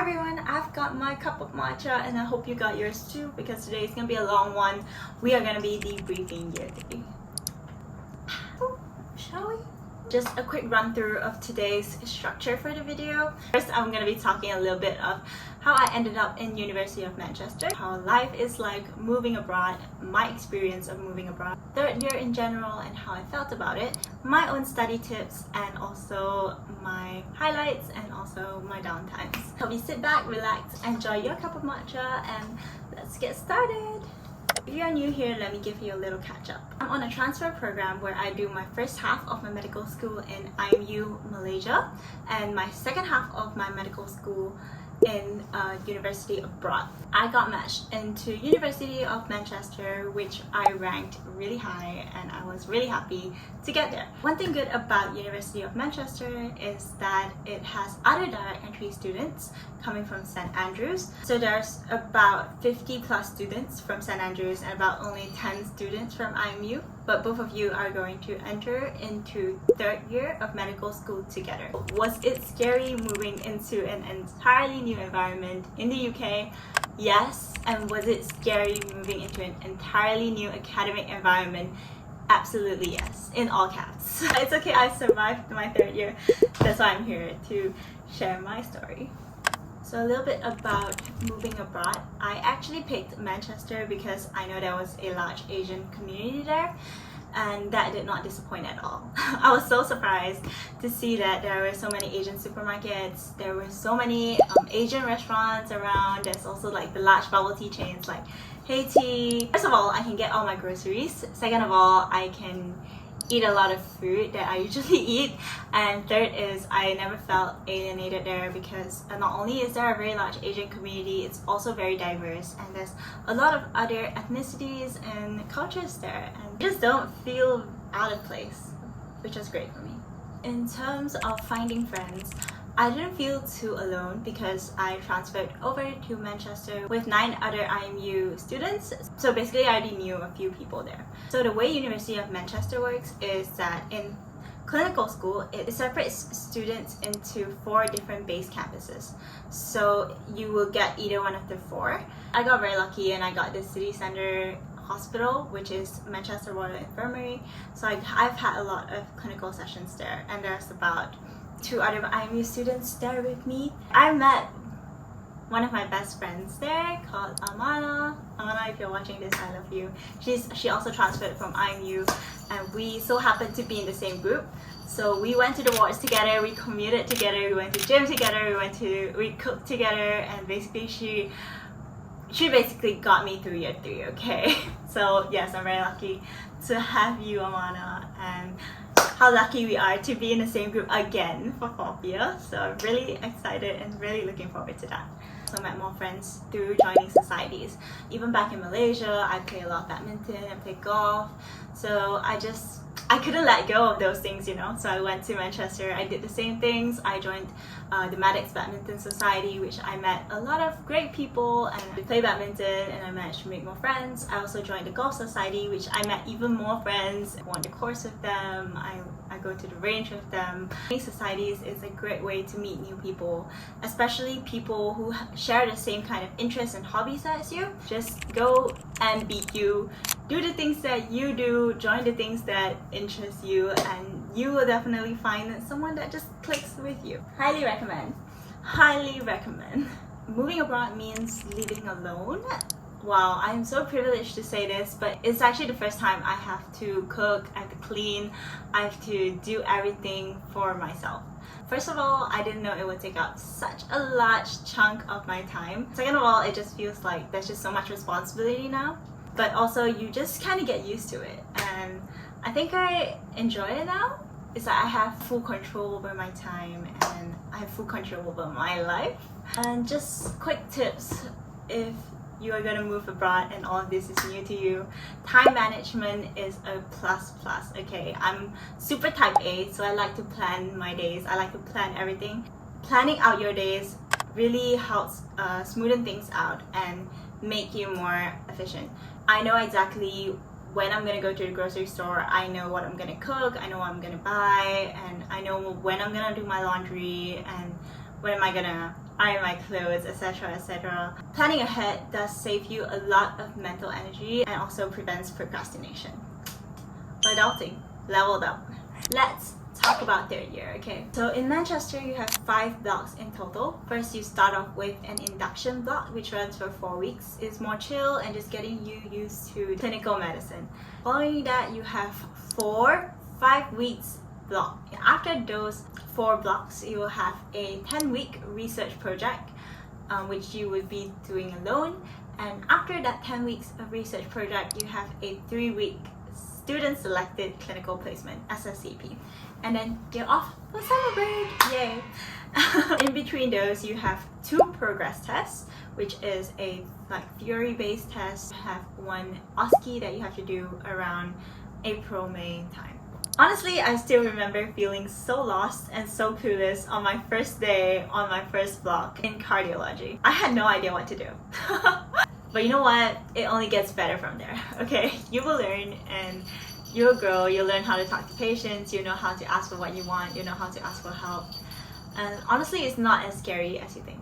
everyone, I've got my cup of matcha and I hope you got yours too because today is going to be a long one. We are going to be debriefing year 3. Shall we? Just a quick run through of today's structure for the video. First, I'm going to be talking a little bit of how I ended up in University of Manchester, how life is like moving abroad, my experience of moving abroad, third year in general and how I felt about it, my own study tips and also my highlights and also my downtimes. Hope you sit back, relax, enjoy your cup of matcha and let's get started. If you are new here, let me give you a little catch up. I'm on a transfer program where I do my first half of my medical school in IMU, Malaysia, and my second half of my medical school in university abroad. I got matched into University of Manchester, which I ranked really high and I was really happy to get there. One thing good about University of Manchester is that it has other direct entry students coming from St. Andrews. So there's about 50 plus students from St. Andrews and about only 10 students from IMU. But both of you are going to enter into third year of medical school together. Was it scary moving into an entirely new environment in the UK? Yes. And was it scary moving into an entirely new academic environment? Absolutely yes, in all caps. It's okay, I survived my third year. That's why I'm here to share my story. So a little bit about moving abroad. I actually picked Manchester because I know there was a large Asian community there and that did not disappoint at all. I was so surprised to see that there were so many Asian supermarkets, there were so many Asian restaurants around. There's also like the large bubble tea chains like Haiti. First of all, I can get all my groceries. Second of all, I can eat a lot of food that I usually eat, and third is I never felt alienated there because not only is there a very large Asian community, it's also very diverse and there's a lot of other ethnicities and cultures there and you just don't feel out of place, which is great for me. In terms of finding friends, I didn't feel too alone because I transferred over to Manchester with 9 other IMU students. So basically I already knew a few people there. So the way University of Manchester works is that in clinical school, it separates students into 4 different base campuses. So you will get either one of the 4. I got very lucky and I got the city center hospital, which is Manchester Royal Infirmary. So I've had a lot of clinical sessions there and there's about 2 other IMU students there with me. I met one of my best friends there called Amana. Amana, if you're watching this, I love you. She also transferred from IMU and we so happened to be in the same group. So we went to the wards together, we commuted together, we went to gym together, we cooked together and basically she basically got me through year 3, okay? So yes, I'm very lucky to have you, Amana, and how lucky we are to be in the same group again for 4th year. So I'm really excited and really looking forward to that. So I met more friends through joining societies. Even back in Malaysia, I play a lot of badminton, I play golf. So I couldn't let go of those things, you know. So I went to Manchester, I did the same things. I joined the Maddox Badminton Society, which I met a lot of great people and we played badminton and I managed to make more friends. I also joined the Golf Society, which I met even more friends. I won the course with them, I go to the range with them. These societies is a great way to meet new people, especially people who share the same kind of interests and hobbies as you. Just go and be you. Do the things that you do, join the things that interest you, and you will definitely find someone that just clicks with you. Highly recommend. Highly recommend. Moving abroad means living alone. Wow, I'm so privileged to say this, but it's actually the first time I have to cook, I have to clean, I have to do everything for myself. First of all, I didn't know it would take up such a large chunk of my time. Second of all, it just feels like there's just so much responsibility now. But also you just kind of get used to it and I think I enjoy it now. It's like I have full control over my time and I have full control over my life. And just quick tips if you are going to move abroad and all of this is new to you. Time management is a plus, okay? I'm super type A, so I like to plan my days. I like to plan everything. Planning out your days really helps smoothen things out and make you more efficient. I know exactly when I'm gonna go to the grocery store, I know what I'm gonna cook, I know what I'm gonna buy, and I know when I'm gonna do my laundry and when am I gonna iron my clothes, etc, etc. Planning ahead does save you a lot of mental energy and also prevents procrastination. Adulting, leveled up. Let's talk about third year, okay? So in Manchester, you have 5 blocks in total. First, you start off with an induction block, which runs for 4 weeks. It's more chill and just getting you used to clinical medicine. Following that, you have 4 5-weeks block. After those 4 blocks, you will have a 10-week research project, which you would be doing alone. And after that 10 weeks of research project, you have a 3-week student selected clinical placement, SSCP. And then you're off for summer break, yay! In between those, you have 2 progress tests, which is a theory-based test. You have one OSCE that you have to do around April, May time. Honestly, I still remember feeling so lost and so clueless on my first day on my first block in cardiology. I had no idea what to do. But you know what? It only gets better from there, okay? You will learn and you'll grow. You'll learn how to talk to patients. You know how to ask for what you want. You know how to ask for help. And honestly, it's not as scary as you think.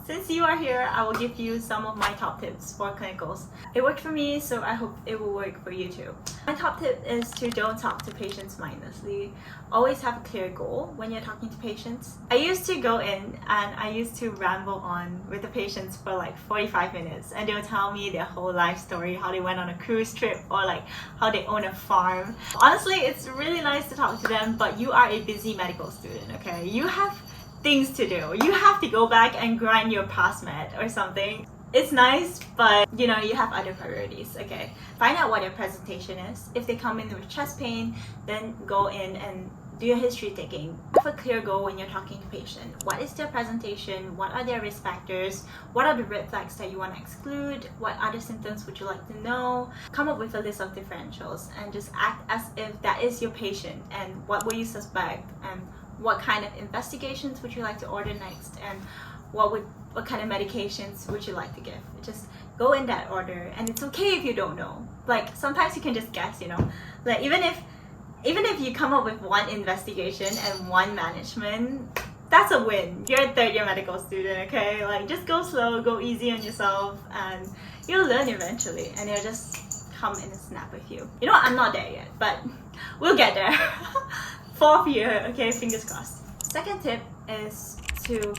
Since you are here, I will give you some of my top tips for clinicals. It worked for me, so I hope it will work for you too. My top tip is to don't talk to patients mindlessly. Always have a clear goal when you're talking to patients. I used to go in and I used to ramble on with the patients for like 45 minutes and they would tell me their whole life story, how they went on a cruise trip or like how they own a farm. Honestly, it's really nice to talk to them, but you are a busy medical student, okay? You have things to do. You have to go back and grind your past med or something. It's nice, but you know, you have other priorities, okay? Find out what your presentation is. If they come in with chest pain, then go in and do your history taking. Have a clear goal when you're talking to patient. What is their presentation? What are their risk factors? What are the red flags that you want to exclude? What other symptoms would you like to know? Come up with a list of differentials and just act as if that is your patient and what will you suspect and what kind of investigations would you like to order next and what kind of medications would you like to give. Just go in that order, and it's okay if you don't know. Like sometimes you can just guess, you know. Like even if you come up with one investigation and one management, that's a win. You're a third year medical student, okay? Like just go slow, go easy on yourself, and you'll learn eventually, and it'll just come in a snap with you. You know what? I'm not there yet, but we'll get there. 4th year, okay, fingers crossed. Second tip is to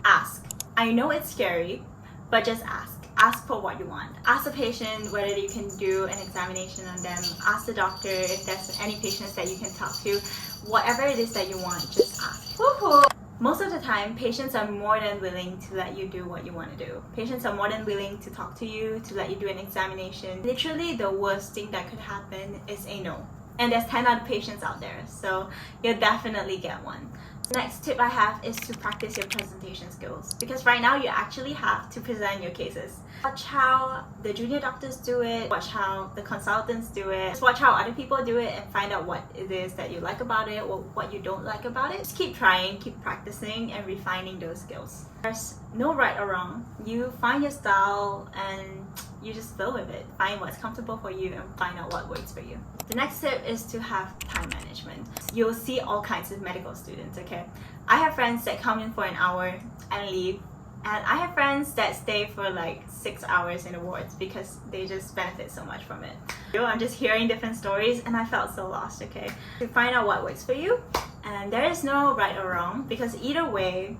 ask. I know it's scary, but just ask. Ask for what you want. Ask the patient whether you can do an examination on them. Ask the doctor if there's any patients that you can talk to. Whatever it is that you want, just ask. Woohoo! Most of the time, patients are more than willing to let you do what you want to do. Patients are more than willing to talk to you, to let you do an examination. Literally, the worst thing that could happen is a no. And there's 10 other patients out there, so you'll definitely get one. The next tip I have is to practice your presentation skills, because right now you actually have to present your cases. Watch how the junior doctors do it, watch how the consultants do it, just watch how other people do it and find out what it is that you like about it or what you don't like about it. Just keep trying, keep practicing and refining those skills. There's no right or wrong. You find your style and you just flow with it. Find what's comfortable for you and find out what works for you. The next tip is to have time management. You'll see all kinds of medical students, okay? I have friends that come in for an hour and leave. And I have friends that stay for like 6 hours in the wards because they just benefit so much from it. I'm just hearing different stories and I felt so lost, okay? To find out what works for you. And there is no right or wrong, because either way,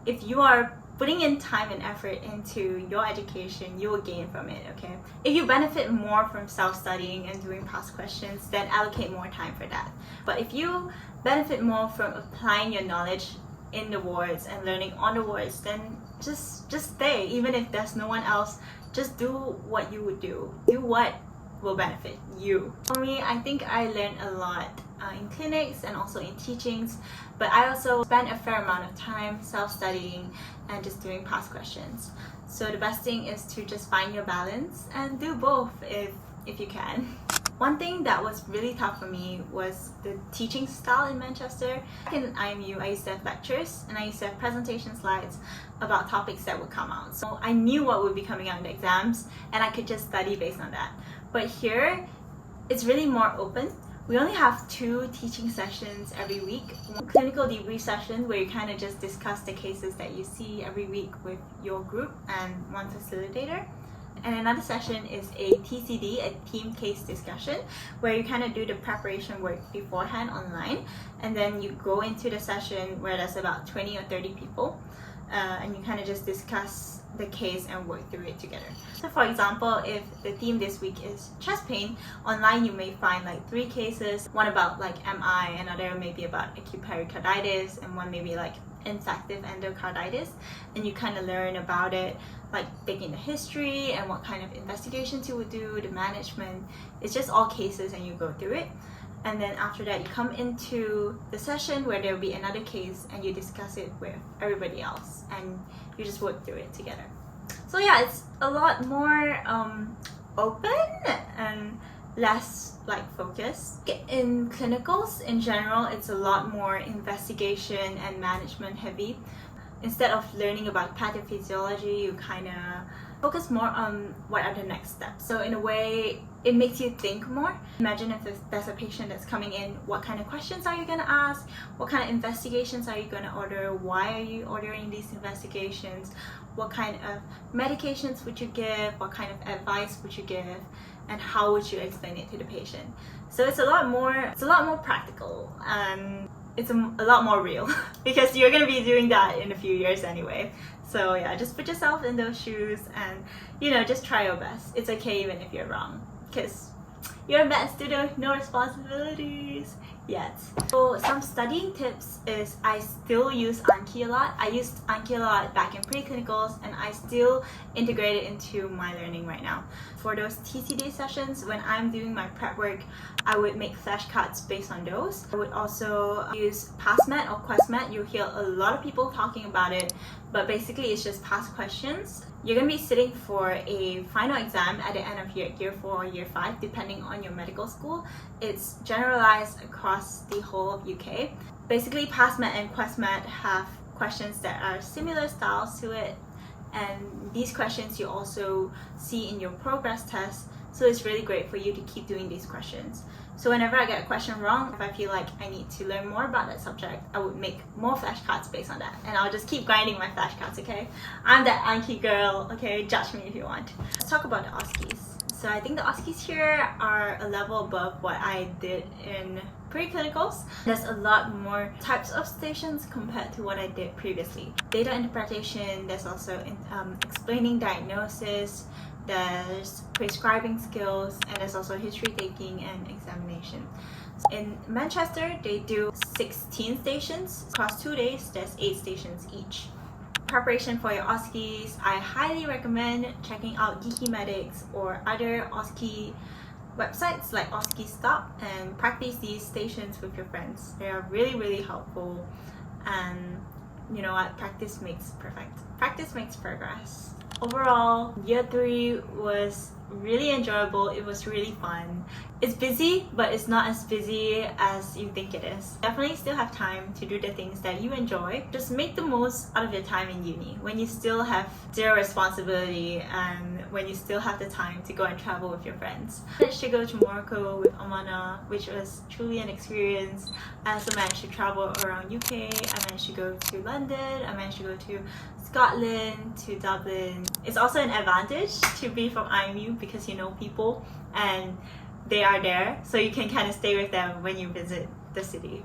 if you are putting in time and effort into your education, you will gain from it, okay? If you benefit more from self-studying and doing past questions, then allocate more time for that. But if you benefit more from applying your knowledge in the wards and learning on the wards, then just stay. Even if there's no one else, just do what you would do. Do what will benefit you. For me, I think I learned a lot in clinics and also in teachings, but I also spent a fair amount of time self-studying and just doing past questions. So the best thing is to just find your balance and do both if you can. One thing that was really tough for me was the teaching style in Manchester. Back in IMU, I used to have lectures and I used to have presentation slides about topics that would come out. So I knew what would be coming out in the exams and I could just study based on that. But here, it's really more open. We only have 2 teaching sessions every week. One clinical debrief session where you kind of just discuss the cases that you see every week with your group and one facilitator. And another session is a TCD, a team case discussion, where you kind of do the preparation work beforehand online, and then you go into the session where there's about 20 or 30 people, and you kind of just discuss the case and work through it together. So for example, if the theme this week is chest pain, online you may find like 3 cases, one about like MI, another maybe about acute pericarditis, and one maybe like infective endocarditis, and you kind of learn about it, like taking the history and what kind of investigations you would do, the management. It's just all cases and you go through it. And then after that you come into the session where there will be another case and you discuss it with everybody else and you just work through it together. So yeah, it's a lot more open and less like focused. In clinicals in general, it's a lot more investigation and management heavy. Instead of learning about pathophysiology, you kind of focus more on what are the next steps. So in a way, it makes you think more. Imagine if there's a patient that's coming in, what kind of questions are you going to ask? What kind of investigations are you going to order? Why are you ordering these investigations? What kind of medications would you give? What kind of advice would you give? And how would you explain it to the patient? So it's a lot more practical, and it's a lot more real because you're going to be doing that in a few years anyway. So yeah, just put yourself in those shoes and, you know, just try your best. It's okay even if you're wrong, because you're a med student, no responsibilities yet. So some studying tips is I still use Anki a lot. I used Anki a lot back in preclinicals, and I still integrate it into my learning right now. For those TCD sessions, when I'm doing my prep work, I would make flashcards based on those. I would also use PassMed or QuestMed. You'll hear a lot of people talking about it, but basically it's just past questions. You're going to be sitting for a final exam at the end of year 4 or year 5, depending on your medical school. It's generalized across the whole of UK. Basically, PassMed and QuestMed have questions that are similar styles to it, and these questions you also see in your progress test. So it's really great for you to keep doing these questions. So whenever I get a question wrong, if I feel like I need to learn more about that subject, I would make more flashcards based on that. And I'll just keep grinding my flashcards, okay? I'm that Anki girl, okay? Judge me if you want. Let's talk about the OSCEs. So I think the OSCEs here are a level above what I did in preclinicals. There's a lot more types of stations compared to what I did previously. Data interpretation, there's also explaining diagnosis, there's prescribing skills, and there's also history taking and examination. In Manchester, they do 16 stations. Across 2 days, there's 8 stations each. Preparation for your OSCEs, I highly recommend checking out Geeky Medics or other OSCE websites like OSCE Stop and practice these stations with your friends. They are really, really helpful, and you know what? Practice makes perfect. Practice makes progress. Overall, year 3 was really enjoyable. It was really fun. It's busy, but it's not as busy as you think it is. Definitely still have time to do the things that you enjoy. Just make the most out of your time in uni when you still have zero responsibility and when you still have the time to go and travel with your friends. I managed to go to Morocco with Amana, which was truly an experience. I also managed to travel around UK. I managed to go to London. I managed to go to Scotland, to Dublin. It's also an advantage to be from IMU because you know people and they are there, so you can kind of stay with them when you visit the city.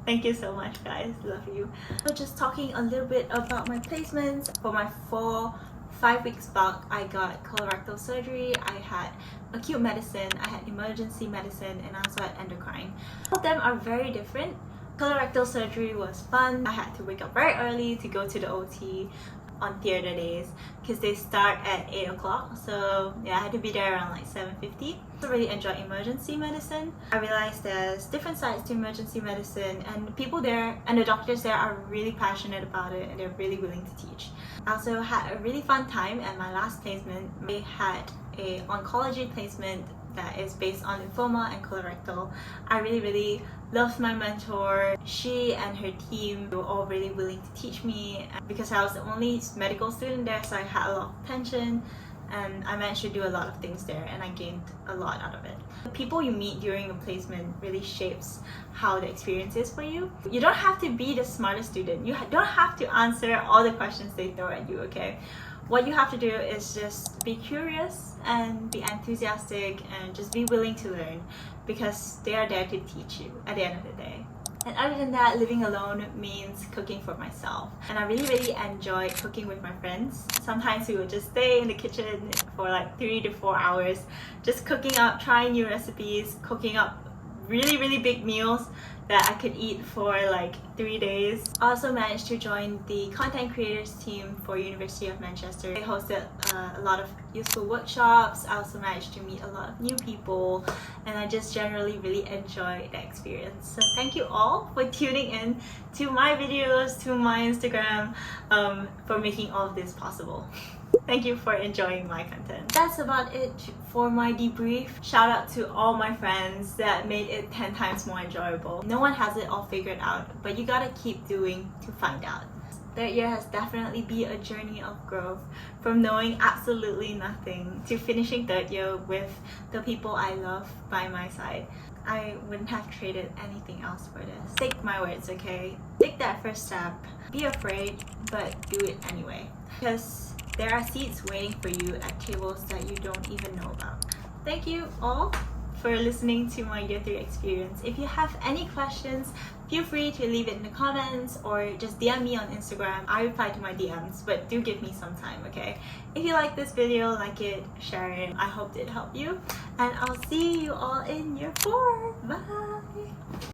Thank you so much, guys. Love you. So just talking a little bit about my placements. For my 5 weeks bulk, I got colorectal surgery, I had acute medicine, I had emergency medicine, and I also had endocrine. All of them are very different. Colorectal surgery was fun. I had to wake up very early to go to the OT on theater days because they start at 8 o'clock. So yeah, I had to be there around like 7:50. I really enjoy emergency medicine. I realized there's different sides to emergency medicine, and the people there and the doctors there are really passionate about it and they're really willing to teach. I also had a really fun time at my last placement. We had a oncology placement that is based on lymphoma and colorectal. I really loved my mentor. She and her team were all really willing to teach me because I was the only medical student there, so I had a lot of tension and I managed to do a lot of things there, and I gained a lot out of it. The people you meet during a placement really shapes how the experience is for you. You don't have to be the smartest student. You don't have to answer all the questions they throw at you, okay? What you have to do is just be curious and be enthusiastic and just be willing to learn, because they are there to teach you at the end of the day. And other than that, living alone means cooking for myself. And I really enjoy cooking with my friends. Sometimes we would just stay in the kitchen for like 3 to 4 hours, just cooking up, trying new recipes, cooking up really big meals that I could eat for like 3 days. I also managed to join the content creators team for University of Manchester. They hosted a lot of useful workshops. I also managed to meet a lot of new people, and I just generally really enjoyed the experience. So thank you all for tuning in to my videos, to my Instagram, for making all of this possible. Thank you for enjoying my content. That's about it for my debrief. Shout out to all my friends that made it 10 times more enjoyable. No one has it all figured out, but you gotta keep doing to find out. Third year has definitely been a journey of growth, from knowing absolutely nothing to finishing third year with the people I love by my side. I wouldn't have traded anything else for this. Take my words, okay? Take that first step. Be afraid, but do it anyway. Because there are seats waiting for you at tables that you don't even know about. Thank you all for listening to my year 3 experience. If you have any questions, feel free to leave it in the comments or just DM me on Instagram. I reply to my DMs, but do give me some time, okay? If you like this video, like it, share it. I hope it helped you, and I'll see you all in year 4. Bye!